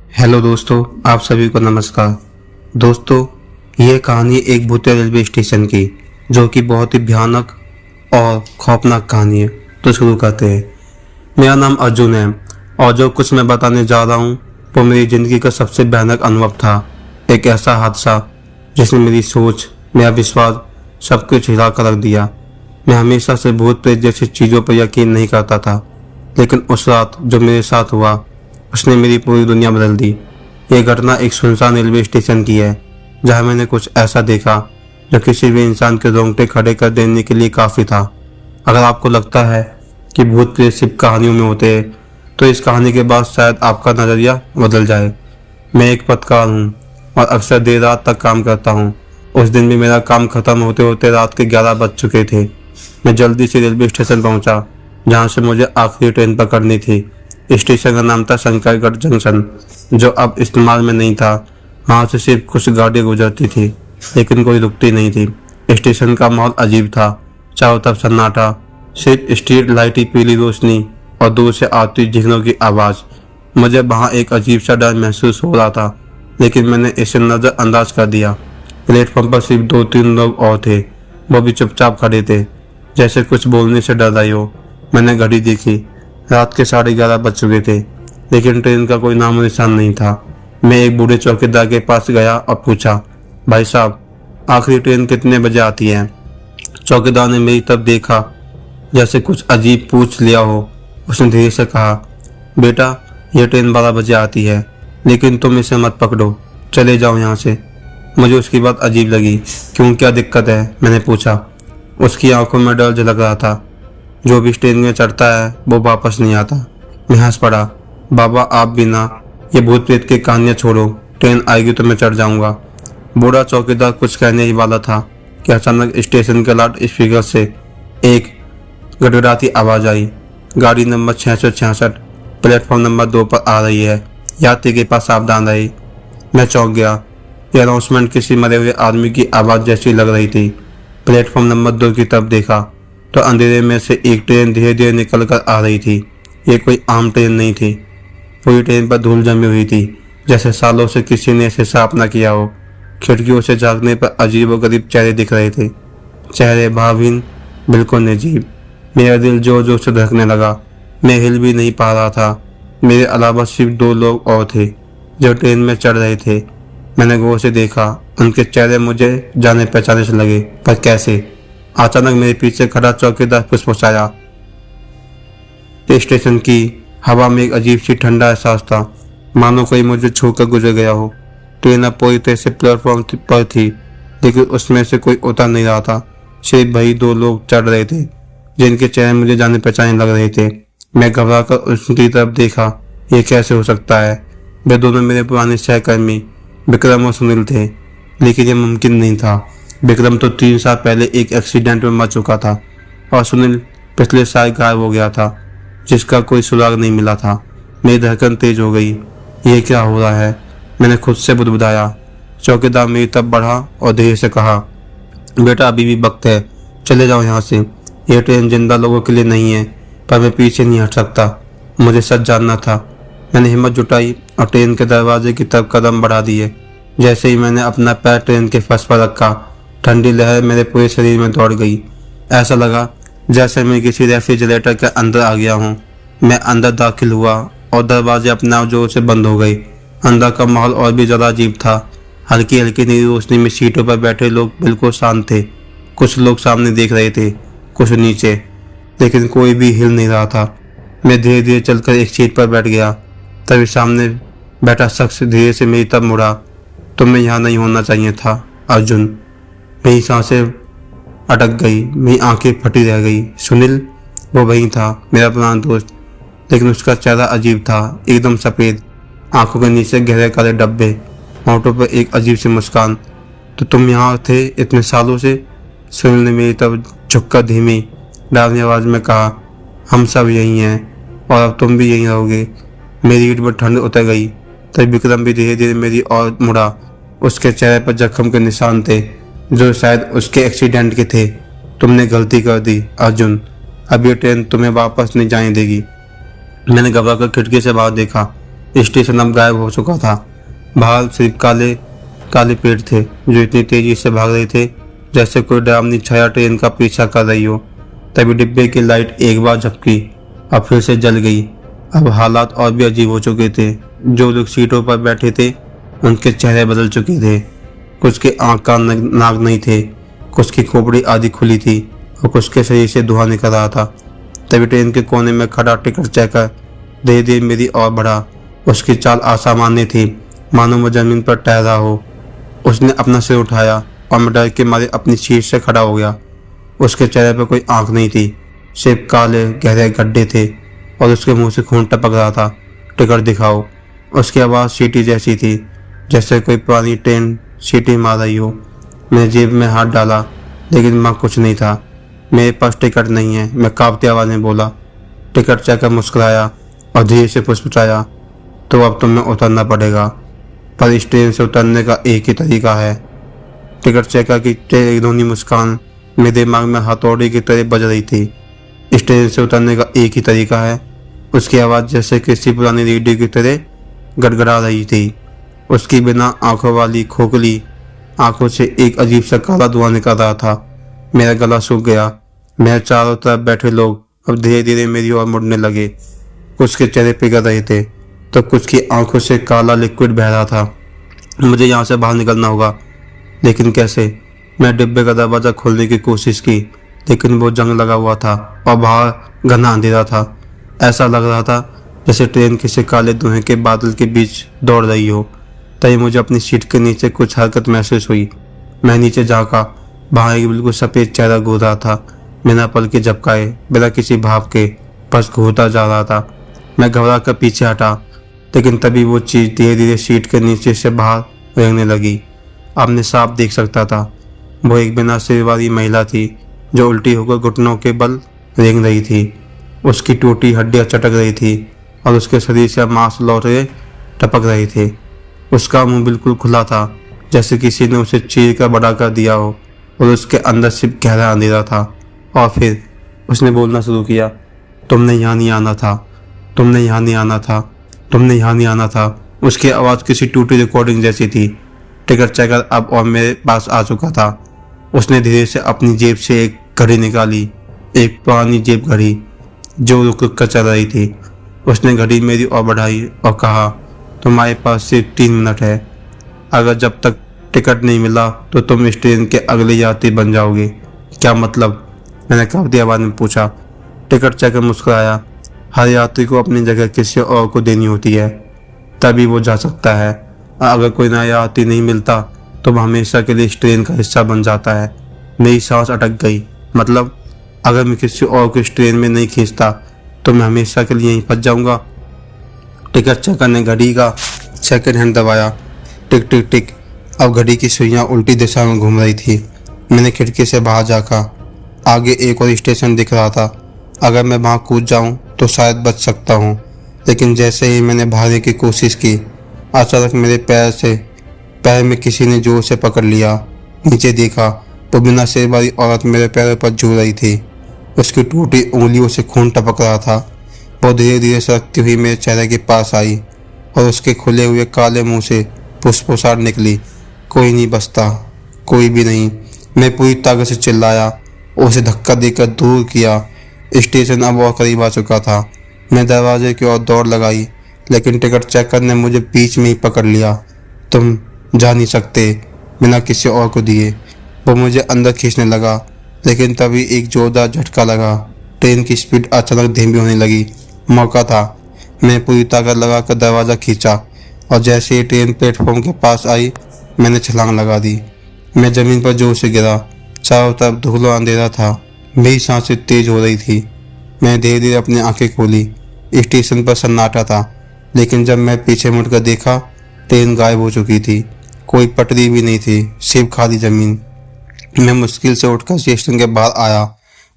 Hello दोस्तों, आप सभी को नमस्कार। दोस्तों, ये कहानी एक भूतिया रेलवे स्टेशन की, जो कि बहुत ही भयानक और खौफनाक कहानी है। तो शुरू करते हैं। मेरा नाम अर्जुन है और जो कुछ मैं बताने जा रहा हूँ वो मेरी ज़िंदगी का सबसे भयानक अनुभव था। एक ऐसा हादसा जिसने मेरी सोच, मेरा विश्वास, सब कुछ हिला कर रख दिया। मैं हमेशा से भूत प्रेत जैसी चीज़ों पर यकीन नहीं करता था, लेकिन उस रात जो मेरे साथ हुआ उसने मेरी पूरी दुनिया बदल दी। यह घटना एक सुनसान रेलवे स्टेशन की है, जहां मैंने कुछ ऐसा देखा जो किसी भी इंसान के रोंगटे खड़े कर देने के लिए काफ़ी था। अगर आपको लगता है कि भूत प्रेत सिर्फ कहानियों में होते हैं, तो इस कहानी के बाद शायद आपका नज़रिया बदल जाए। मैं एक पत्रकार हूँ और अक्सर देर रात तक काम करता हूँ। उस दिन भी मेरा काम खत्म होते होते रात के 11 बज चुके थे। मैं जल्दी से रेलवे स्टेशन पहुँचा, जहाँ से मुझे आखिरी ट्रेन पकड़नी थी। स्टेशन का नाम था शंकरगढ़ जंक्शन, जो अब इस्तेमाल में नहीं था। वहाँ से सिर्फ कुछ गाड़ियाँ गुजरती थी, लेकिन कोई रुकती नहीं थी। स्टेशन का माहौल अजीब था। चारों तरफ सन्नाटा, सिर्फ स्ट्रीट लाइट की पीली रोशनी और दूर से आती झीलों की आवाज़। मुझे वहाँ एक अजीब सा डर महसूस हो रहा था, लेकिन मैंने इसे नज़रअंदाज कर दिया। प्लेटफॉर्म पर सिर्फ 2-3 लोग और थे, वो भी चुपचाप खड़े थे, जैसे कुछ बोलने से डर रहे हो। मैंने घड़ी देखी, रात के 11:30 बज चुके थे, लेकिन ट्रेन का कोई नामो निशान नहीं था। मैं एक बूढ़े चौकीदार के पास गया और पूछा, भाई साहब, आखिरी ट्रेन कितने बजे आती है? चौकीदार ने मेरी तरफ देखा, जैसे कुछ अजीब पूछ लिया हो। उसने धीरे से कहा, बेटा, यह ट्रेन 12 बजे आती है, लेकिन तुम इसे मत पकड़ो, चले जाओ यहाँ से। मुझे उसकी बात अजीब लगी। क्यों, क्या दिक्कत है? मैंने पूछा। उसकी आंखों में डर झलक रहा था। जो भी ट्रेन में चढ़ता है वो वापस नहीं आता। मैं हंस पड़ा। बाबा, आप भी ना, ये भूत प्रेत की कहानियाँ छोड़ो, ट्रेन आएगी तो मैं चढ़ जाऊंगा। बूढ़ा चौकीदार कुछ कहने ही वाला था कि अचानक स्टेशन के लाउड स्पीकर से एक गड़गड़ाती आवाज़ आई। गाड़ी नंबर 666 प्लेटफॉर्म नंबर 2 पर आ रही है, यात्री के पास सावधान रहे। मैं चौंक गया। यह अनाउंसमेंट किसी मरे हुए आदमी की आवाज़ जैसी लग रही थी। प्लेटफॉर्म नंबर 2 की तरफ देखा तो अंधेरे में से एक ट्रेन धीरे धीरे निकल कर आ रही थी। ये कोई आम ट्रेन नहीं थी। पूरी ट्रेन पर धूल जमी हुई थी, जैसे सालों से किसी ने इसे साफ न किया हो। खिड़कियों से झांकने पर अजीब व गरीब चेहरे दिख रहे थे, चेहरे भावहीन, बिल्कुल निर्जीव। मेरा दिल जोर जोर से धड़कने लगा। मैं हिल भी नहीं पा रहा था। मेरे अलावा सिर्फ 2 लोग और थे जो ट्रेन में चढ़ रहे थे। मैंने गौर से देखा। उनके चेहरे मुझे जाने पहचाने से लगे, पर कैसे? अचानक मेरे पीछे खड़ा चौकीदार फुसफुसाया। स्टेशन की हवा में एक अजीब सी ठंडा एहसास था, मानो कोई मुझे छूकर गुजर गया हो। ट्रेन अब पूरी तरह से प्लेटफॉर्म पर थी, लेकिन उसमें से कोई उतर नहीं रहा था। सिर्फ वही 2 लोग चढ़ रहे थे, जिनके चेहरे मुझे जाने पहचाने लग रहे थे। मैं घबरा कर उनकी तरफ देखा। ये कैसे हो सकता है? वे दोनों मेरे पुराने सहकर्मी विक्रम और सुनील थे, लेकिन यह मुमकिन नहीं था। विक्रम तो 3 साल पहले एक एक्सीडेंट में मर चुका था और सुनील पिछले साल गायब हो गया था, जिसका कोई सुराग नहीं मिला था। मेरी धड़कन तेज हो गई। ये क्या हो रहा है? मैंने खुद से बुदबुदाया। चौकीदार मेरी तरफ बढ़ा और धीरे से कहा, बेटा, अभी भी वक्त है, चले जाओ यहाँ से। यह ट्रेन जिंदा लोगों के लिए नहीं है, पर मैं पीछे नहीं हट सकता। मुझे सच जानना था। मैंने हिम्मत जुटाई और ट्रेन के दरवाजे की तरफ कदम बढ़ा दिए। जैसे ही मैंने अपना पैर ट्रेन के फर्श पर रखा, ठंडी लहर मेरे पूरे शरीर में दौड़ गई। ऐसा लगा जैसे मैं किसी रेफ्रिजरेटर के अंदर आ गया हूँ। मैं अंदर दाखिल हुआ और दरवाजे अपने आप जोर से बंद हो गए। अंदर का माहौल और भी ज़्यादा अजीब था। हल्की हल्की नीली रोशनी में सीटों पर बैठे लोग बिल्कुल शांत थे। कुछ लोग सामने देख रहे थे, कुछ नीचे, लेकिन कोई भी हिल नहीं रहा था। मैं धीरे धीरे चलकर एक सीट पर बैठ गया। तभी सामने बैठा शख्स धीरे से मेरी तरफ मुड़ा। तुम्हें यहाँ नहीं होना चाहिए था, अर्जुन। मेरी सांसें अटक गई, मेरी आंखें फटी रह गई। सुनील, वो वही था, मेरा पुराना दोस्त, लेकिन उसका चेहरा अजीब था, एकदम सफ़ेद, आंखों के नीचे गहरे काले धब्बे, होंठों पर एक अजीब सी मुस्कान। तो तुम यहाँ थे इतने सालों से? सुनील ने मेरी तरफ झुककर धीमी डरावनी आवाज़ में कहा, हम सब यही हैं और अब तुम भी यहीं रहोगे। मेरी ईंट पर ठंड उतर गई। तभी विक्रम भी धीरे धीरे मेरी ओर मुड़ा। उसके चेहरे पर जख्म के निशान थे, जो शायद उसके एक्सीडेंट के थे। तुमने गलती कर दी अर्जुन, अब ये ट्रेन तुम्हें वापस नहीं जाने देगी। मैंने घबरा कर खिड़की से बाहर देखा। स्टेशन अब गायब हो चुका था। बाहर सिर्फ काले काले पेड़ थे जो इतनी तेजी से भाग रहे थे जैसे कोई डरावनी छाया ट्रेन का पीछा कर रही हो। तभी डिब्बे की लाइट एक बार झपकी और फिर से जल गई। अब हालात और भी अजीब हो चुके थे। जो लोग सीटों पर बैठे थे उनके चेहरे बदल चुके थे। कुछ के आंख कान नाक नहीं थे, कुछ की खोपड़ी आधी खुली थी और कुछ के शरीर से धुआं निकल रहा था। तभी ट्रेन के कोने में खड़ा टिकट चेकर धीरे धीरे मेरी ओर बढ़ा। उसकी चाल असामान्य थी, मानो वो जमीन पर ठहरा हो। उसने अपना सिर उठाया और मैं डर के मारे अपनी सीट से खड़ा हो गया। उसके चेहरे पर कोई आंख नहीं थी, सिर्फ काले गहरे गड्ढे थे और उसके मुंह से खून टपक रहा था। टिकट दिखाओ। उसकी आवाज़ सीटी जैसी थी, जैसे कोई पुरानी ट्रेन सीटी मार रही हो। मैंने जेब में हाथ डाला लेकिन वहाँ कुछ नहीं था। मेरे पास टिकट नहीं है, मैं कांपती आवाज़ में बोला। टिकट चेकर मुस्कुराया और धीरे से फुसफुसाया, तो अब तुम्हें उतरना पड़ेगा, पर इस ट्रेन से उतरने का एक ही तरीका है। टिकट चेकर की धुनी मुस्कान मेरे दिमाग में हथौड़ी की तरह बज रही थी। इस ट्रेन से उतरने का एक ही तरीका है। उसकी आवाज़ जैसे किसी पुरानी रेडियो की तरह गड़गड़ा रही थी। उसकी बिना आंखों वाली खोखली आंखों से एक अजीब सा काला धुआं निकल रहा था। मेरा गला सूख गया। मेरे चारों तरफ बैठे लोग अब धीरे धीरे मेरी ओर मुड़ने लगे। कुछ के चेहरे पिघल रहे थे तो कुछ की आंखों से काला लिक्विड बह रहा था। मुझे यहाँ से बाहर निकलना होगा, लेकिन कैसे? मैं डिब्बे का दरवाज़ा खोलने की कोशिश की, लेकिन वो जंग लगा हुआ था और बाहर घना अंधेरा था। ऐसा लग रहा था जैसे ट्रेन किसी काले धुएं के बादल के बीच दौड़ रही हो। तभी मुझे अपनी सीट के नीचे कुछ हरकत महसूस हुई। मैं नीचे झाँका। वहाँ एक बिल्कुल सफ़ेद चेहरा घूर रहा था, बिना पल के झपकाए, बिना किसी भाव के, बस घूरता जा रहा था। मैं घबरा कर पीछे हटा, लेकिन तभी वो चीज़ धीरे धीरे सीट के नीचे से बाहर रेंगने लगी। अब मैं साफ देख सकता था। वो एक बिना सिर वाली महिला थी जो उल्टी होकर घुटनों के बल रेंग रही थी। उसकी टूटी हड्डियां चटक रही थी और उसके शरीर से मांस लौटे टपक रहे थे। उसका मुंह बिल्कुल खुला था, जैसे किसी ने उसे चीर कर बड़ा कर दिया हो, और उसके अंदर सिर्फ गहरा अंधेरा था। और फिर उसने बोलना शुरू किया, तुमने यहाँ नहीं आना था, तुमने यहाँ नहीं आना था, तुमने यहाँ नहीं आना था। उसकी आवाज़ किसी टूटी रिकॉर्डिंग जैसी थी। टिकट चेकर अब और मेरे पास आ चुका था। उसने धीरे से अपनी जेब से एक घड़ी निकाली, एक पुरानी जेब घड़ी जो रुक रुक कर चल रही थी। उसने घड़ी मेरी ओर बढ़ाई और कहा, तुम्हारे पास सिर्फ 3 मिनट है। अगर जब तक टिकट नहीं मिला तो तुम इस ट्रेन के अगले यात्री बन जाओगे। क्या मतलब? मैंने कांपती आवाज़ में पूछा। टिकट चेकर मुस्कुराया। हर यात्री को अपनी जगह किसी और को देनी होती है, तभी वो जा सकता है। अगर कोई नया यात्री नहीं मिलता तो वह हमेशा के लिए इस ट्रेन का हिस्सा बन जाता है। मेरी सांस अटक गई। मतलब अगर मैं किसी और को इस ट्रेन में नहीं खींचता तो मैं हमेशा के लिए यहीं फंस जाऊंगा। टिकट चेकर ने घड़ी का सेकंड हैंड दबाया। टिक टिक टिक। अब घड़ी की सुइयां उल्टी दिशा में घूम रही थी। मैंने खिड़की से बाहर झाँका। आगे एक और स्टेशन दिख रहा था। अगर मैं वहाँ कूद जाऊँ तो शायद बच सकता हूँ, लेकिन जैसे ही मैंने भागने की कोशिश की, अचानक मेरे पैर में किसी ने जोर से पकड़ लिया। नीचे देखा तो बिना सिर वाली औरत मेरे पैरों पर झूल रही थी। उसकी टूटी उंगलियों से खून टपक रहा था। वो धीरे धीरे सरकती हुई मेरे चेहरे के पास आई और उसके खुले हुए काले मुंह से फुसफुसाहट निकली, कोई नहीं बचता, कोई भी नहीं। मैं पूरी ताकत से चिल्लाया, उसे धक्का देकर दूर किया। स्टेशन अब और करीब आ चुका था। मैं दरवाजे की ओर दौड़ लगाई, लेकिन टिकट चेकर ने मुझे बीच में ही पकड़ लिया। तुम जा नहीं सकते, बिना किसी और को दिए। वो मुझे अंदर खींचने लगा, लेकिन तभी एक जोरदार झटका लगा। ट्रेन की स्पीड अचानक धीमी होने लगी। मौका था। मैं पूरी ताकत लगाकर दरवाज़ा खींचा और जैसे ही ट्रेन प्लेटफॉर्म के पास आई, मैंने छलांग लगा दी। मैं ज़मीन पर जोर से गिरा। चारों तरफ धुंधला अंधेरा था। मेरी सांसें तेज हो रही थी। मैं धीरे धीरे अपनी आंखें खोली। स्टेशन पर सन्नाटा था, लेकिन जब मैं पीछे मुड़कर देखा, ट्रेन गायब हो चुकी थी। कोई पटरी भी नहीं थी, सिर्फ खाली ज़मीन। मैं मुश्किल से उठकर स्टेशन के बाहर आया।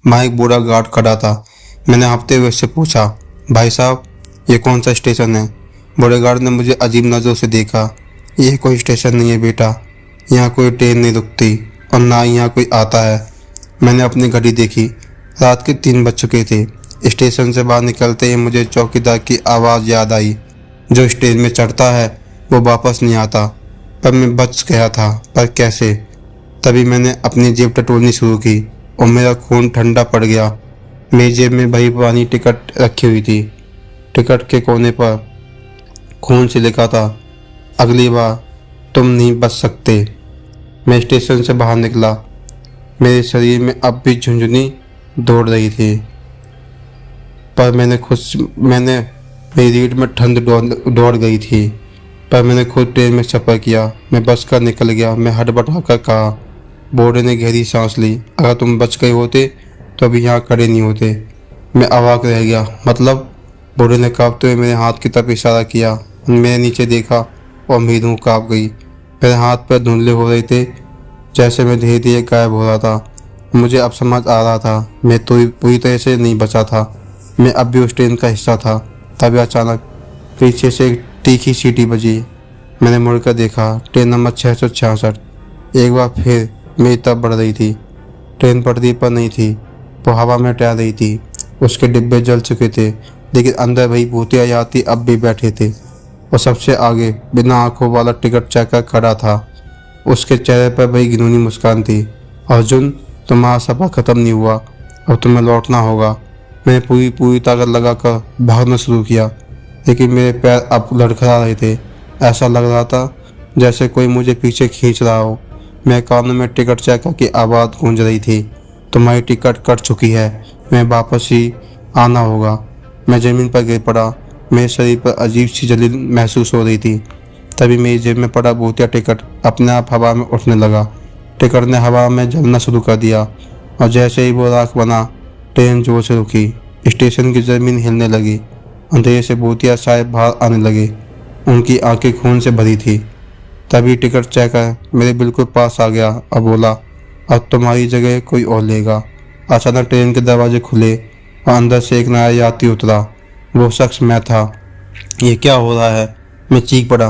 वहाँ एक बूढ़ा गार्ड खड़ा था। मैंने हाँफते हुए उससे पूछा, भाई साहब, ये कौन सा स्टेशन है? बूढ़े गार्ड ने मुझे अजीब नज़रों से देखा। ये कोई स्टेशन नहीं है बेटा, यहाँ कोई ट्रेन नहीं रुकती और ना ही यहाँ कोई आता है। मैंने अपनी घड़ी देखी। रात के 3 बज चुके थे। स्टेशन से बाहर निकलते ही मुझे चौकीदार की आवाज़ याद आई। जो इस ट्रेन में चढ़ता है वो वापस नहीं आता। पर मैं बच गया था, पर कैसे? तभी मैंने अपनी जेब टटोलनी शुरू की और मेरा खून ठंडा पड़ गया। मेरी जेब में वही पुरानी टिकट रखी हुई थी। टिकट के कोने पर खून से लिखा था, अगली बार तुम नहीं बच सकते। मैं स्टेशन से बाहर निकला। मेरे शरीर में अब भी झुंझुनी दौड़ रही थी, पर मैंने मेरी रीढ़ में ठंड दौड़ गई थी। पर मैंने खुद ट्रेन में सफ़र किया। मैं बच कर निकल गया। मैं हड़बड़ा कर कहा। बोर्डे ने गहरी सांस ली। अगर तुम बच गए होते तो अभी यहाँ खड़े नहीं होते। मैं अवाक रह गया। मतलब? बोर्डे ने कांपते हुए मेरे हाथ की तरफ इशारा किया। मैंने नीचे देखा और मेरी रूह कांप गई। मेरे हाथ पैर धुंधले हो रहे थे, जैसे मैं धीरे धीरे गायब हो रहा था। मुझे अब समझ आ रहा था, मैं तो पूरी तरह से नहीं बचा था। मैं अब भी उस ट्रेन का हिस्सा था। तभी अचानक पीछे से एक तीखी सीटी बजी। मैंने मुड़कर देखा। ट्रेन नंबर 666 एक बार फिर मेरी तरफ बढ़ रही थी। ट्रेन पटरी पर नहीं थी, वो हवा में टहल रही थी। उसके डिब्बे जल चुके थे, लेकिन अंदर वही भूतिया यात्री अब भी बैठे थे। और सबसे आगे बिना आंखों वाला टिकट चेकर खड़ा था। उसके चेहरे पर वही घिनौनी मुस्कान थी। अर्जुन, तुम्हारा सफ़र ख़त्म नहीं हुआ, अब तुम्हें लौटना होगा। मैंने पूरी ताकत लगाकर भागना शुरू किया, लेकिन मेरे पैर अब लड़खड़ा रहे थे। ऐसा लग रहा था जैसे कोई मुझे पीछे खींच रहा हो। मेरे कानों में टिकट चेकर की आवाज़ गूंज रही थी, तुम्हारी टिकट कट चुकी है, मैं वापस ही आना होगा। मैं ज़मीन पर गिर पड़ा। मेरे शरीर पर अजीब सी जलन महसूस हो रही थी। तभी मेरी जेब में पड़ा भूतिया टिकट अपने आप हवा में उठने लगा। टिकट ने हवा में जलना शुरू कर दिया और जैसे ही वो राख बना, ट्रेन जोर से रुकी। स्टेशन की ज़मीन हिलने लगी। अंधेरे से भूतिया साहब बाहर आने लगे। उनकी आंखें खून से भरी थी। तभी टिकट चेकर मेरे बिल्कुल पास आ गया और बोला, अब तुम्हारी जगह कोई और लेगा। अचानक ट्रेन के दरवाजे खुले और अंदर से एक नया यात्री उतरा। वो शख्स मैं था। ये क्या हो रहा है? मैं चीख पड़ा।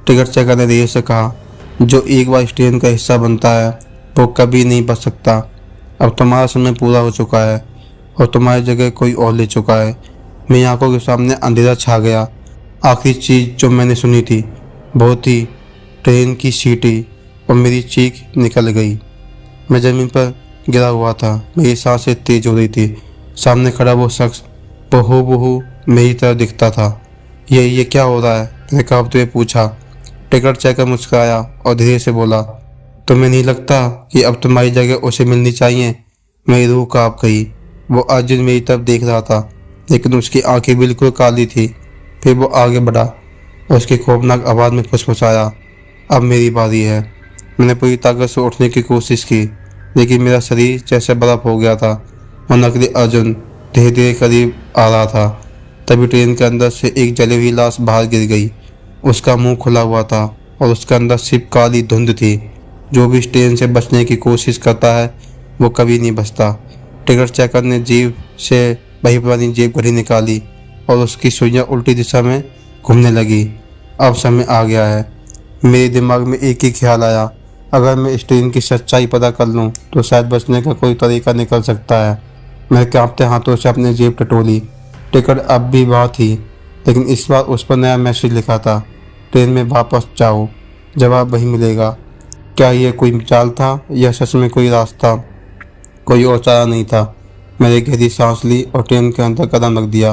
टिकट चेकर ने धीरे से कहा, जो एक बार इस ट्रेन का हिस्सा बनता है वो कभी नहीं बच सकता। अब तुम्हारा समय पूरा हो चुका है और तुम्हारी जगह कोई और ले चुका है। मेरी आंखों के सामने अंधेरा छा गया। आखिरी चीज़ जो मैंने सुनी थी वो थी ट्रेन की सीटी और मेरी चीख निकल गई। मैं ज़मीन पर गिरा हुआ था। मेरी सांसें तेज हो रही थी। सामने खड़ा वो शख्स बहू मेरी तरफ दिखता था। ये क्या हो रहा है? मैंने कांपते हुए पूछा। टिकट चेकर मुस्कुराया और धीरे से बोला, तुम्हें नहीं लगता कि अब तुम्हारी जगह उसे मिलनी चाहिए? मेरी रूह कांप गई। वो अर्जुन मेरी तरफ देख रहा था, लेकिन उसकी आंखें बिल्कुल काली थी। फिर वो आगे बढ़ा और उसकी खौफनाक आवाज़ में फुसफुसाया, अब मेरी बारी है। मैंने पूरी ताकत से उठने की कोशिश की, लेकिन मेरा शरीर जैसे बर्फ हो गया था और नकली अर्जुन धीरे धीरे करीब आ रहा था। तभी ट्रेन के अंदर से एक जली हुई लाश बाहर गिर गई। उसका मुंह खुला हुआ था और उसके अंदर सिर्फ काली धुंध थी। जो भी इस ट्रेन से बचने की कोशिश करता है वो कभी नहीं बचता। टिकट चेकर ने जेब से वही पुरानी जेब घड़ी निकाली और उसकी सुइयां उल्टी दिशा में घूमने लगी। अब समय आ गया है। मेरे दिमाग में एक ही ख्याल आया, अगर मैं इस ट्रेन की सच्चाई पता कर लूँ तो शायद बचने का कोई तरीका निकल सकता है। मैं कांपते हाथों से अपनी जेब टटोली। टिकट अब भी वहाँ थी, लेकिन इस बार उस पर नया मैसेज लिखा था, ट्रेन में वापस जाओ, जवाब वही मिलेगा। क्या ये कोई चाल था या सच में कोई रास्ता? कोई और चारा नहीं था। मैंने गहरी सांस ली और ट्रेन के अंदर कदम रख दिया।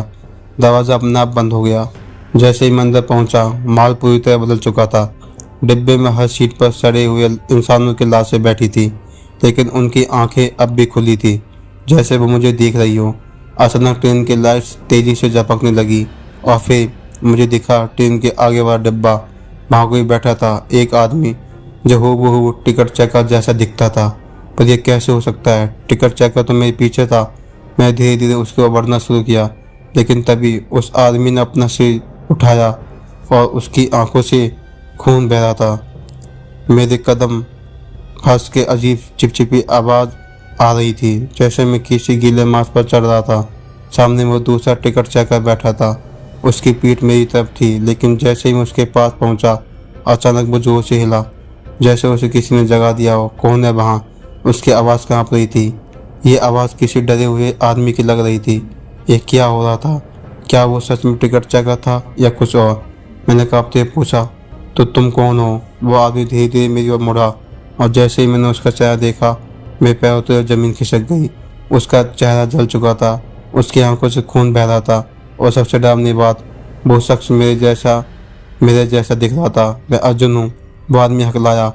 दरवाज़ा अपने आप बंद हो गया। जैसे ही मैं अंदर पहुँचा, माल पूरी तरह बदल चुका था। डिब्बे में हर सीट पर सड़े हुए इंसानों की लाशें बैठी थी, लेकिन उनकी आंखें अब भी खुली थी, जैसे वो मुझे देख रही हो। अचानक ट्रेन की लाइट्स तेज़ी से झपकने लगी और फिर मुझे दिखा ट्रेन के आगे वाला डिब्बा। वहाँ कोई बैठा था, एक आदमी जो हूबहू टिकट चेकर जैसा दिखता था। पर यह कैसे हो सकता है? टिकट चेकर तो मेरे पीछे था। मैं धीरे धीरे उसकी ओर बढ़ना शुरू किया, लेकिन तभी उस आदमी ने अपना सिर उठाया और उसकी आंखों से खून बह रहा था। मेरे कदम फंस के अजीब चिपचिपी आवाज़ आ रही थी, जैसे मैं किसी गीले मांस पर चढ़ रहा था। सामने वो दूसरा टिकट चेकर बैठा था। उसकी पीठ मेरी तरफ थी, लेकिन जैसे ही मैं उसके पास पहुंचा, अचानक वो जोर से हिला, जैसे उसे किसी ने जगा दिया हो। कौन है वहाँ? उसकी आवाज़ कांप रही थी। ये आवाज़ किसी डरे हुए आदमी की लग रही थी। ये क्या हो रहा था? क्या वो सच में टिकट चेकर था या कुछ और? मैंने कांपते हुए पूछा, तो तुम कौन हो? वो आदमी धीरे धीरे मेरी ओर मुड़ा और जैसे ही मैंने उसका चेहरा देखा, मेरे पैरों तले जमीन खिसक गई। उसका चेहरा जल चुका था, उसकी आंखों से खून बह रहा था और सबसे डरावनी बात, वो शख्स मेरे जैसा दिख रहा था। मैं अर्जुन हूँ, वो आदमी हकलाया।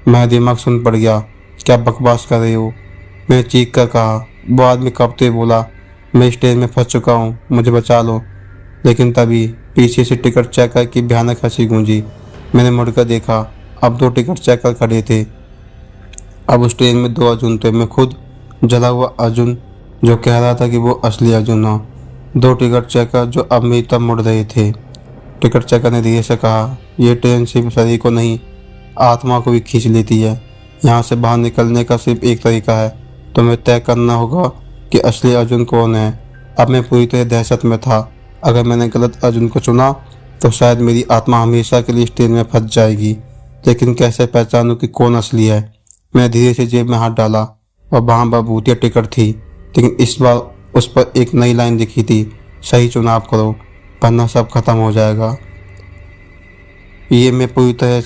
मेरा दिमाग सुन पड़ गया। क्या बकवास कर रही हो? मैंने चीख कर कहा। वो आदमी कांपते हुए बोला, मैं स्टेज में फंस चुका हूँ, मुझे बचा लो। लेकिन तभी पीछे से टिकट चेकर की भयानक हंसी गूंजी। मैंने मुड़कर देखा, अब 2 टिकट चेकर खड़े थे। अब उस ट्रेन में 2 अर्जुन थे। मैं खुद जला हुआ अर्जुन, जो कह रहा था कि वो असली अर्जुन हो। 2 टिकट चेकर जो अब मेरी तरफ मुड़ रहे थे। टिकट चेकर ने धीरे से कहा, यह ट्रेन सिर्फ शरीर को नहीं, आत्मा को भी खींच लेती है। यहाँ से बाहर निकलने का सिर्फ एक तरीका है, तुम्हें तय करना होगा कि असली अर्जुन कौन है। अब मैं पूरी तरह दहशत में था। अगर मैंने गलत अर्जुन को चुना तो शायद मेरी आत्मा हमेशा के लिए इस ट्रेन में फंस जाएगी। लेकिन कैसे पहचानूं कि कौन असली है? मैं धीरे से जेब में हाथ डाला और वहाँ पर भूतिया टिकट थी, लेकिन इस बार उस पर एक नई लाइन लिखी थी, सही चुनाव करो वरना सब खत्म हो जाएगा। ये मैं पूरी ताकत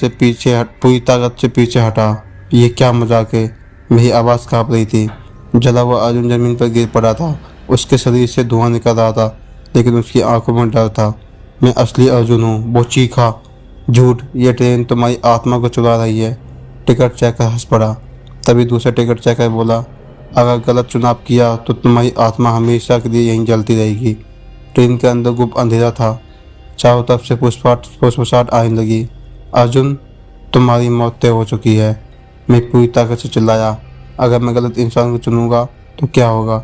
से पीछे हटा। ये क्या मजाक है? मेरी आवाज़ काँप रही थी। जला हुआ अर्जुन जमीन पर गिर पड़ा था। उसके शरीर से धुआं निकल रहा था, लेकिन उसकी आंखों में डर था। मैं असली अर्जुन हूँ, वो चीखा। झूठ, ये ट्रेन तुम्हारी आत्मा को चुरा रही है। टिकट चेकर हंस पड़ा। तभी दूसरा टिकट चेकर बोला, अगर गलत चुनाव किया तो तुम्हारी आत्मा हमेशा के लिए यहीं जलती रहेगी। ट्रेन के अंदर गुप्त अंधेरा था। चारों तरफ से फुसफुसाहट आने लगी। अर्जुन, तुम्हारी मौत तय हो चुकी है। मैं पूरी ताकत से चिल्लाया। अगर मैं गलत इंसान को चुनूंगा तो क्या होगा?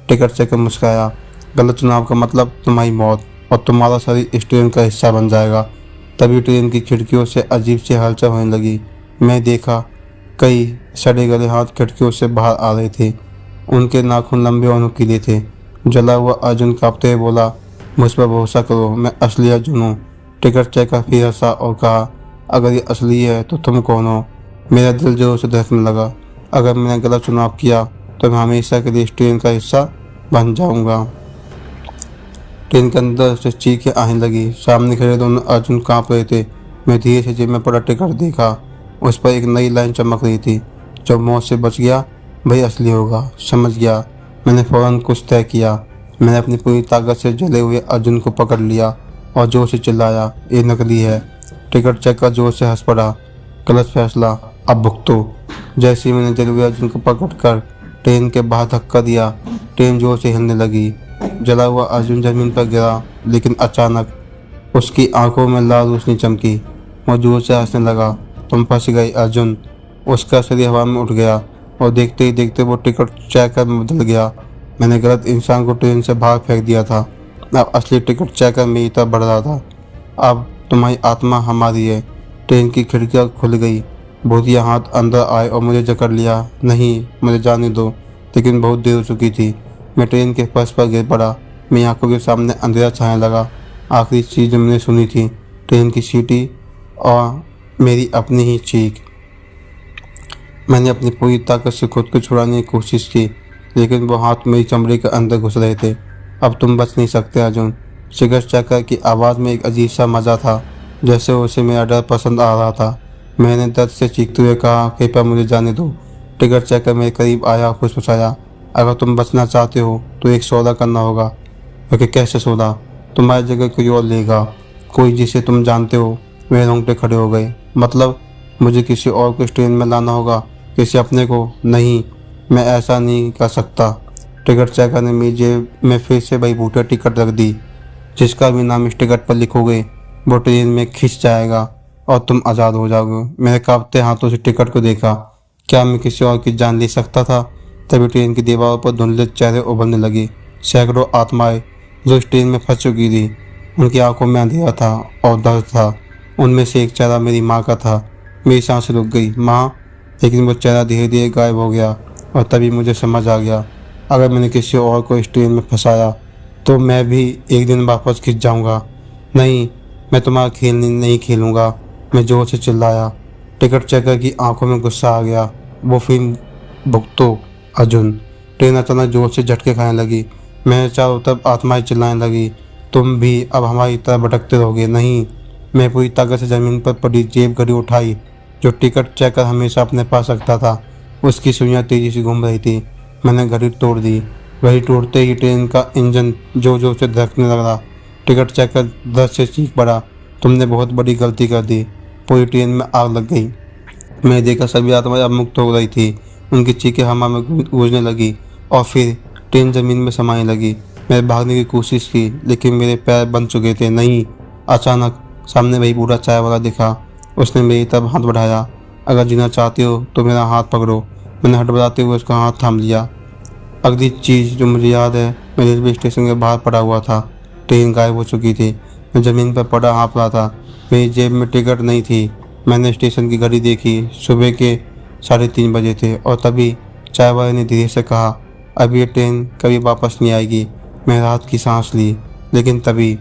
टिकट चेकर मुस्कुराया। गलत चुनाव का मतलब तुम्हारी मौत, और तुम्हारा शरीर इस ट्रेन का हिस्सा बन जाएगा। तभी ट्रेन की खिड़कियों से अजीब सी हलचल होने लगी। मैं देखा, कई सड़े गले हाथ खिड़कियों से बाहर आ रहे थे। उनके नाखून लंबे और नुकीले थे। जला हुआ अर्जुन कांपते हुए बोला, मुझ पर भरोसा करो, मैं असली अर्जुन हूँ। टिकट चेकर फिर हंसा और कहा, अगर ये असली है तो तुम कौन हो? मेरा दिल जोर से धड़कने लगा। अगर मैंने गलत चुनाव किया तो मैं हमेशा के लिए इस ट्रेन का हिस्सा बन जाऊंगा। ट्रेन के अंदर से चीखें आने लगी। सामने खड़े दोनों अर्जुन कांप रहे थे। मैं धीरे से जेब में पड़ा टिकट देखा। उस पर एक नई लाइन चमक रही थी, जो मौत से बच गया वही असली होगा। समझ गया। मैंने फौरन कुछ तय किया। मैंने अपनी पूरी ताकत से जले हुए अर्जुन को पकड़ लिया और जोर से चिल्लाया, ये नकली है। टिकट चेकर जोर से हंस पड़ा। गलत फैसला, अब भुगतो। जैसे ही मैंने जले हुए अर्जुन को पकड़कर ट्रेन के बाहर धक्का दिया, ट्रेन जोर से हिलने लगी। जला हुआ अर्जुन जमीन पर गिरा, लेकिन अचानक उसकी आंखों में लाल रोशनी चमकी। वो जोर से हंसने लगा। तुम फंस गई अर्जुन। उसका शरीर हवा में उठ गया और देखते ही देखते वो टिकट चेकर में बदल गया। मैंने गलत इंसान को ट्रेन से बाहर फेंक दिया था। अब असली टिकट चेकर मेरी तरफ बढ़ रहा था। अब तुम्हारी आत्मा हमारी है। ट्रेन की खिड़कियाँ खुल गई। भूतिया हाथ अंदर आए और मुझे जकड़ लिया। नहीं, मुझे जाने दो। लेकिन बहुत देर हो चुकी थी। मैं ट्रेन के फर्श पर गिर पड़ा। मेरी आंखों के सामने अंधेरा छाने लगा। आखिरी चीज़ जो मैंने सुनी थी, ट्रेन की सीटी और मेरी अपनी ही चीख। मैंने अपनी पूरी ताकत से खुद को छुड़ाने की कोशिश की, लेकिन वो हाथ मेरी चमड़ी के अंदर घुस रहे थे। अब तुम बच नहीं सकते अर्जुन। टिकट चेकर की आवाज़ में एक अजीब सा मज़ा था, जैसे उसे मेरा डर पसंद आ रहा था। मैंने दर्द से चीखते हुए कहा, कृपया मुझे जाने दो। टिकट चेकर मेरे करीब आया, फुसफुसाया, अगर तुम बचना चाहते हो तो एक सौदा करना होगा। क्योंकि कैसे सौदा? तुम्हारी जगह कोई और लेगा, कोई जिसे तुम जानते हो। मेरे रोंगटे खड़े हो गए। मतलब मुझे किसी और को इस ट्रेन में लाना होगा, किसी अपने को? नहीं, मैं ऐसा नहीं कर सकता। टिकट चेकर ने मेरी जेब में फिर से वही भूतिया टिकट रख दी, जिसका भी नाम इस टिकट पर लिखोगे वो ट्रेन में खिंच जाएगा और तुम आज़ाद हो जाओगे। मैंने कांपते हाथों से टिकट को देखा। क्या मैं किसी और की जान ले सकता था? तभी ट्रेन की दीवारों पर धुंधले चेहरे उभरने लगे। सैकड़ों आत्माएं जो इस ट्रेन में फंस चुकी थी। उनकी आंखों में अंधेरा था और दर्द था। उनमें से एक चेहरा मेरी माँ का था। मेरी सांसें रुक गई। माँ। लेकिन वो चेहरा धीरे धीरे गायब हो गया और तभी मुझे समझ आ गया, अगर मैंने किसी और को इस ट्रेन में फंसाया तो मैं भी एक दिन वापस खिंच जाऊंगा। नहीं, मैं तुम्हारा खेल नहीं खेलूंगा। मैं जोर से चिल्लाया। टिकट चेकर की आंखों में गुस्सा आ गया। वो फिर भुगतो अर्जुन। ट्रेन अचानक जोर से झटके खाने लगी। मैं चारों तरफ आत्माएं चिल्लाने लगी, तुम भी अब हमारी तरह भटकते रहोगे। नहीं, मैं पूरी ताकत से ज़मीन पर पड़ी जेब घड़ी उठाई। जो टिकट चेकर हमेशा अपने पास रखता था, उसकी सुइयाँ तेज़ी से घूम रही थी। मैंने घड़ी तोड़ दी। घड़ी तोड़ते ही ट्रेन का इंजन जोर जोर से धड़कने लगा। टिकट चेकर दर्द से चीख पड़ा, तुमने बहुत बड़ी गलती कर दी। पूरी ट्रेन में आग लग गई। मैं देखा सभी आत्माएं अब मुक्त हो रही थी। उनकी चीखें हवा में गूंजने लगी और फिर ट्रेन ज़मीन में समाने लगी। मैंने भागने की कोशिश की, लेकिन मेरे पैर बंध चुके थे। नहीं, अचानक सामने वही बूढ़ा चाय वाला दिखा। उसने मेरी तरफ हाथ बढ़ाया। अगर जीना चाहते हो तो मेरा हाथ पकड़ो। मैंने हड़बड़ाते हुए उसका हाथ थाम लिया। अगली चीज़ जो मुझे याद है, मैं रेलवे स्टेशन के बाहर पड़ा हुआ था। ट्रेन गायब हो चुकी थी। मैं ज़मीन पर पड़ा हाँफ रहा था। मेरी जेब में टिकट नहीं थी। मैंने स्टेशन की घड़ी देखी। सुबह के 3:30 बजे थे और तभी चाय वाले ने धीरे से कहा, अब ये ट्रेन कभी वापस नहीं आएगी। मैं राहत की सांस ली, लेकिन तभी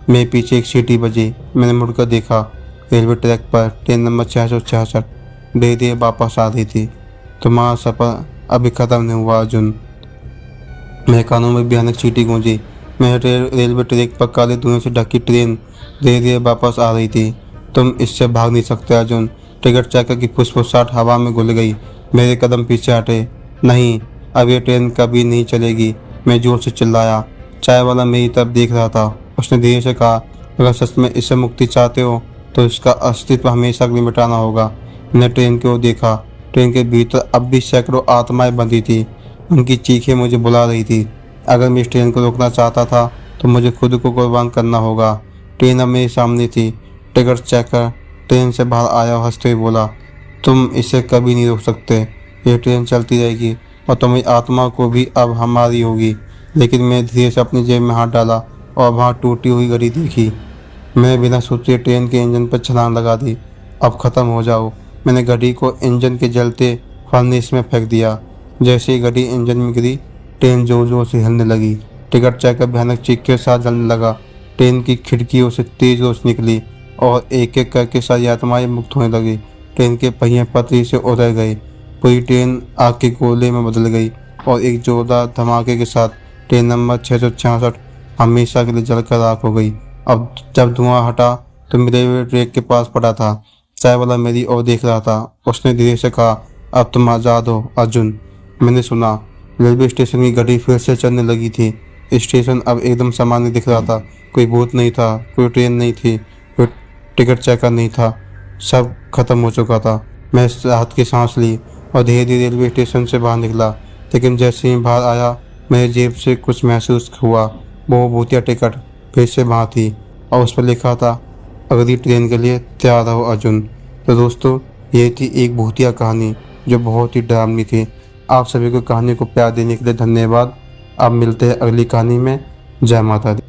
मेरे पीछे एक सीटी बजी। मैंने मुड़कर देखा। रेलवे ट्रैक पर ट्रेन नंबर 666 धीरे धीरे वापस आ रही थी। तुम्हारा सफ़र अभी ख़त्म नहीं हुआ अर्जुन। मेरे कानों में भयानक चींटी गूंजी। मेरे रेलवे ट्रैक पर काले धुएं से ढकी ट्रेन धीरे धीरे वापस आ रही थी। तुम इससे भाग नहीं सकते अर्जुन। टिकट चेकर की फुसफुसाहट हवा में घुल गई। मेरे कदम पीछे हटे। नहीं, अब ये ट्रेन कभी नहीं चलेगी। मैं जोर से चिल्लाया। चाय वाला मेरी तरफ देख रहा था। उसने धीरे से कहा, अगर सच में इससे मुक्ति चाहते हो तो इसका अस्तित्व हमेशा के लिए मिटाना होगा। मैंने ट्रेन की ओर देखा। ट्रेन के भीतर अब भी सैकड़ों आत्माएं बंधी थी। उनकी चीखें मुझे बुला रही थी। अगर मैं इस ट्रेन को रोकना चाहता था तो मुझे खुद को कुर्बान करना होगा। ट्रेन अब मेरे सामने थी। टिकट चेकर ट्रेन से बाहर आया और हंसते हुए बोला, तुम इसे कभी नहीं रोक सकते। ये ट्रेन चलती रहेगी और तुम्हारी आत्मा को भी अब हमारी होगी। लेकिन मैं धीरे से अपनी जेब में हाथ डाला और वहाँ टूटी हुई घड़ी देखी। मैं बिना सोचे ट्रेन के इंजन पर छलांग लगा दी। अब ख़त्म हो जाओ। मैंने घड़ी को इंजन के जलते फर्नेस में फेंक दिया। जैसे ही घड़ी इंजन में गिरी, ट्रेन जोर जोर से हिलने लगी। टिकट चेकर भयानक चीख के साथ जलने लगा। ट्रेन की खिड़कियों से तेज रोशनी निकली और एक एक करके सारी आत्माएं मुक्त होने लगी। ट्रेन के पहिए पटरी से उतर गए। पूरी ट्रेन आग के गोले में बदल गई और एक जोरदार धमाके के साथ ट्रेन नंबर 666 हमेशा के लिए जलकर राख हो गई। अब जब धुआं हटा तो मैं रेलवे ट्रैक के पास पड़ा था। चाय वाला मेरी ओर देख रहा था। उसने धीरे से कहा, अब तुम आज़ाद हो अर्जुन। मैंने सुना। रेलवे स्टेशन की घड़ी फिर से चलने लगी थी। स्टेशन अब एकदम सामान्य दिख रहा था। कोई भूत नहीं था, कोई ट्रेन नहीं थी, कोई टिकट चेकर नहीं था। सब खत्म हो चुका था। मैं राहत की सांस ली और धीरे धीरे रेलवे स्टेशन से बाहर निकला। लेकिन जैसे ही बाहर आया, मेरे जेब से कुछ महसूस हुआ। वो भूतिया टिकट फिर से वहाँ थी और उस पर लिखा था, अगली ट्रेन के लिए तैयार रहो अर्जुन। तो दोस्तों, ये थी एक भूतिया कहानी जो बहुत ही डरावनी थी। आप सभी को कहानी को प्यार देने के लिए धन्यवाद। अब मिलते हैं अगली कहानी में। जय माता दी।